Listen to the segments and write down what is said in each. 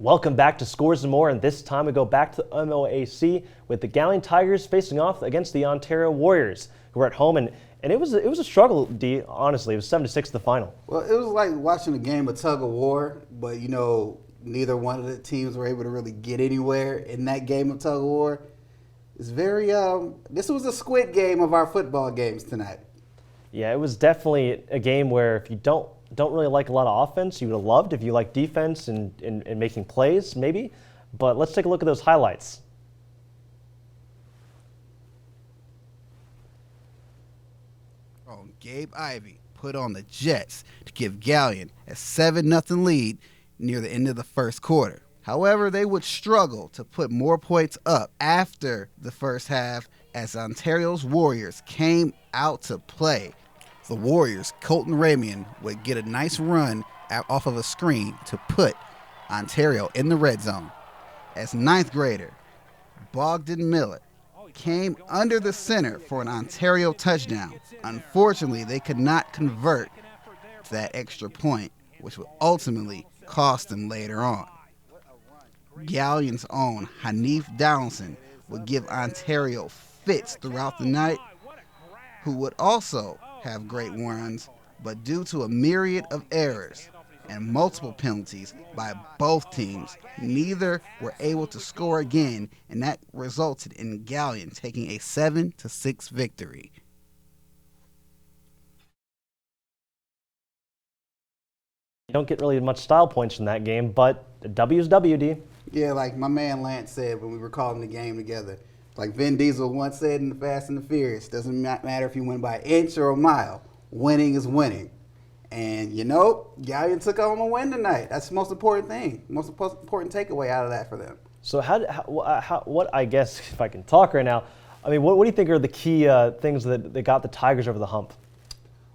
Welcome back to Scores and More, and this time we go back to the MOAC with the Galleon Tigers facing off against the Ontario Warriors, who were at home, and it was a struggle, Dee, honestly. It was 7-6 the final. Well, it was like watching a game of tug of war, but neither one of the teams were able to really get anywhere in that game of tug of war. It's very this was a squid game of our football games tonight. Yeah, it was definitely a game where if you don't really like a lot of offense, you would have loved if you like defense and making plays, maybe. But let's take a look at those highlights. Gabe Ivey put on the Jets to give Galleon a 7-0 lead near the end of the first quarter. However, they would struggle to put more points up after the first half as Ontario's Warriors came out to play. The Warriors' Colton Ramian would get a nice run off of a screen to put Ontario in the red zone. As ninth grader Bogdan Miller came under the center for an Ontario touchdown. Unfortunately, they could not convert that extra point, which would ultimately cost them later on. Galleon's own Hanif Downson would give Ontario fits throughout the night, who would also have great runs, but due to a myriad of errors and multiple penalties by both teams, neither were able to score again, and that resulted in Galleon taking a 7-6 victory. You don't get really much style points in that game, but W is W, D. Yeah, like my man Lance said when we were calling the game together. Like Vin Diesel once said in The Fast and the Furious, doesn't matter if you win by an inch or a mile, winning is winning. And Galleon took home a win tonight. That's the most important thing, most important takeaway out of that for them. So what, I guess, if I can talk right now, I mean, what do you think are the key things that got the Tigers over the hump?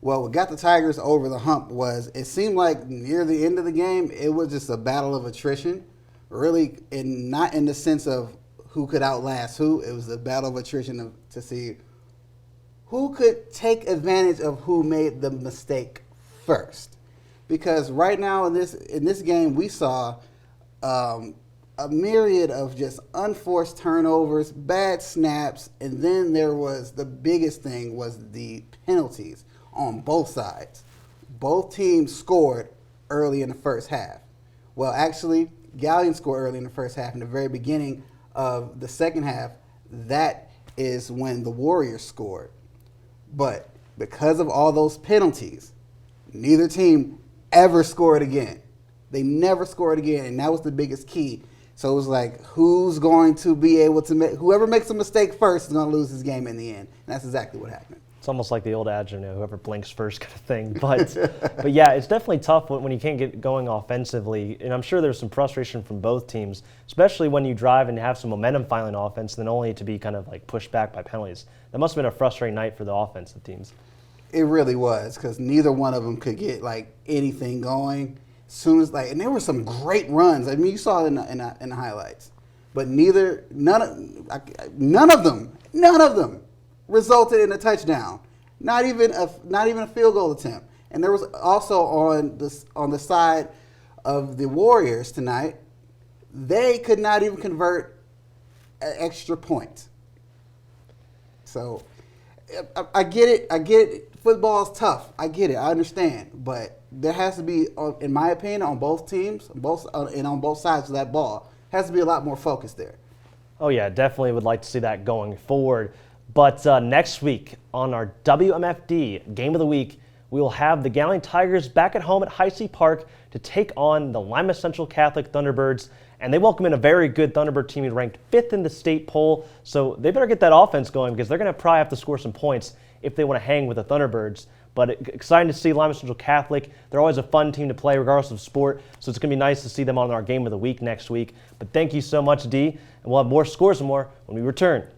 Well, what got the Tigers over the hump was it seemed like near the end of the game, it was just a battle of attrition, really, and not in the sense of who could outlast who. It was a battle of attrition to see who could take advantage of who made the mistake first. Because right now in this game, we saw a myriad of just unforced turnovers, bad snaps, and then there was the biggest thing was the penalties on both sides. Both teams scored early in the first half. Well, actually, Galleon scored early in the first half. In the very beginning of the second half, that is when the Warriors scored. But because of all those penalties, neither team ever scored again. They never scored again, and that was the biggest key. So it was like, who's going to be able to whoever makes a mistake first is going to lose this game in the end. And that's exactly what happened. It's almost like the old adage, whoever blinks first kind of thing. But yeah, it's definitely tough when you can't get going offensively. And I'm sure there's some frustration from both teams, especially when you drive and have some momentum finally on offense, and then only to be kind of like pushed back by penalties. That must have been a frustrating night for the offensive teams. It really was, because neither one of them could get like anything going. As soon as and there were some great runs. I mean, you saw it in the highlights, but none of them resulted in a touchdown. Not even a field goal attempt. And there was also on the side of the Warriors tonight, they could not even convert an extra point. So I get it. Football's tough. I get it. I understand. But there has to be, in my opinion, on both teams, and on both sides of that ball, has to be a lot more focus there. Oh yeah, definitely would like to see that going forward. But next week on our WMFD Game of the Week, we will have the Galleon Tigers back at home at Heisey Park to take on the Lima Central Catholic Thunderbirds. And they welcome in a very good Thunderbird team ranked 5th in the state poll. So they better get that offense going, because they're going to probably have to score some points if they want to hang with the Thunderbirds. But exciting to see Lima Central Catholic. They're always a fun team to play regardless of sport. So it's going to be nice to see them on our Game of the Week next week. But thank you so much, Dee. And we'll have more Scores and More when we return.